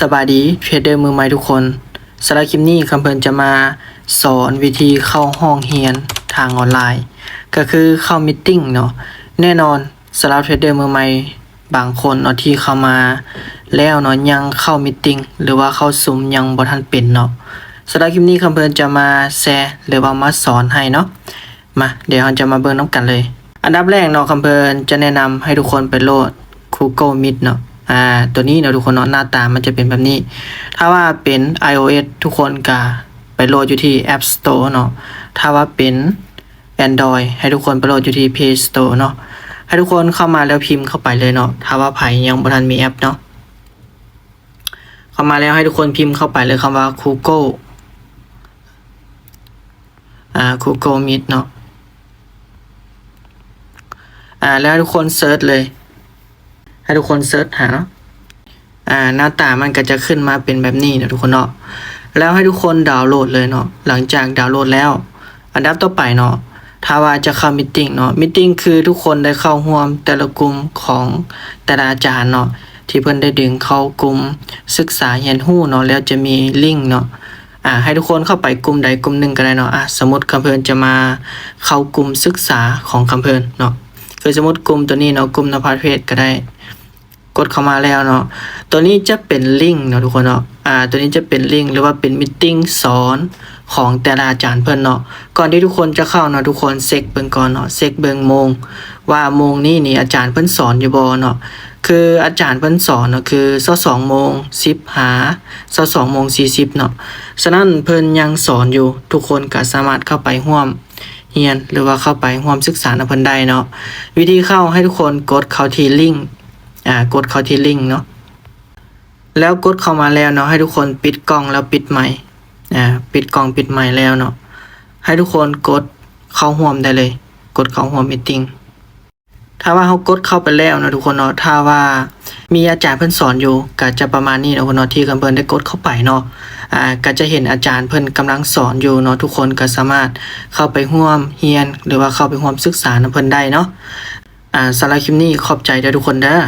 สบายดีเทรดเดอร์มือใหม่ทุกคนสำหรับคลิปนี้คำเพิ่นจะมาสอนวิธีเข้าห้องเรียนทางออนไลน์ ก็คือเข้ามีตติ้งเนาะแน่นอนสำหรับเทรดเดอร์มือใหม่บางคนเนาะที่เข้ามาแล้วเนาะยังเข้ามีตติ้งหรือว่าเข้าซุมยังบ่ทันเป็นเนาะสำหรับคลิปนี้คำเพิ่นจะมาแชร์หรือว่ามาสอนให้เนาะมาเดี๋ยวเราจะมาเบิ่งนำกันเลย อันดับแรกเนาะคำเพิ่นจะแนะนำให้ทุกคนไปโหลด Google Meet เนาะตัวนี้เนาะทุกคนเนาะหน้าตามันจะเป็นแบบนี้ถ้าว่าเป็น iOS ทุกคนก็ไปโหลดอยู่ที่ App Store เนาะถ้าว่าเป็น Android ให้ทุกคนไปโหลดอยู่ที่ Play Store เนาะให้ทุกคนเข้ามาแล้วพิมพ์เข้าไปเลยเนาะถ้าว่าไผยังบ่ทันมีแอปเนาะเข้ามาแล้วให้ทุกคนพิมพ์เข้าไปเลยคำว่า Google Meet เนาะแล้วทุกคนเซิร์ชเลยให้ทุกคนเซิร์ชหาเนาะหน้าตามันก็จะขึ้นมาเป็นแบบนี้นะทุกคนเนาะแล้วให้ทุกคนดาวน์โหลดเลยเนาะหลังจากดาวน์โหลดแล้วอันดับต่อไปเนาะถ้าว่าจะเข้ามีตติ้งเนาะมีตติ้งคือทุกคนได้เข้าร่วมแต่ละกลุ่มของแต่ละอาจารย์เนาะที่เพิ่นได้ดึงเข้ากลุ่มศึกษาเรียนรู้เนาะแล้วจะมีลิงก์เนาะให้ทุกคนเข้าไปกลุ่มใดกลุ่มหนึ่งก็ได้เนาะสมมุติคำเพิ่นจะมาเข้ากลุ่มศึกษาของคำเพิ่นเนาะคือสมมุติกลุ่มตัวนี้เนาะกลุ่มนภัสเพชรก็ได้กดเข้ามาแล้วเนาะตัวนี้จะเป็นลิงก์เนาะทุกคนเนาะตัวนี้จะเป็นลิงก์หรือว่าเป็นมีตติ้งสอนของแต่ละอาจารย์เพิ่นเนาะก่อนที่ทุกคนจะเข้าเนาะทุกคนเช็คเบิ่งก่อนเนาะเช็คเบิ่งโมงว่าโมงนี้นี่อาจารย์เพิ่นสอนอยู่บ่เนาะคืออาจารย์เพิ่นสอนเนาะคือ22:10 น. หา22:40 น. เนาะฉะนั้นเพิ่นยังสอนอยู่ทุกคนก็สามารถเข้าไปร่วมเรียนหรือว่าเข้าไปร่วมศึกษากับเพิ่นได้เนาะวิธีเข้าให้ทุกคนกดเข้าที่ลิงก์กดเข้าที่ลิงก์เนาะแล้วกดเข้ามาแล้วเนาะให้ทุกคนปิดกล้องแล้วปิดไมค์ปิดกล้องปิดไมค์แล้วเนาะให้ทุกคนกดเข้าร่วมได้เลยกดเข้าร่วมมีตติ้งถ้าว่าเฮากดเข้าไปแล้วเนาะทุกคนเนาะถ้าว่ามีอาจารย์เพิ่นสอนอยู่ก็จะประมาณนี้เนาะทุกคนเนาะที่เพิ่นได้กดเข้าไปเนาะก็จะเห็นอาจารย์เพิ่นกำลังสอนอยู่เนาะทุกคนก็สามารถเข้าไปร่วมเรียนหรือว่าเข้าไปร่วมศึกษากับเพิ่นได้เนาะสำหรับคลิปนี้ขอบใจเด้อทุกคนเด้อ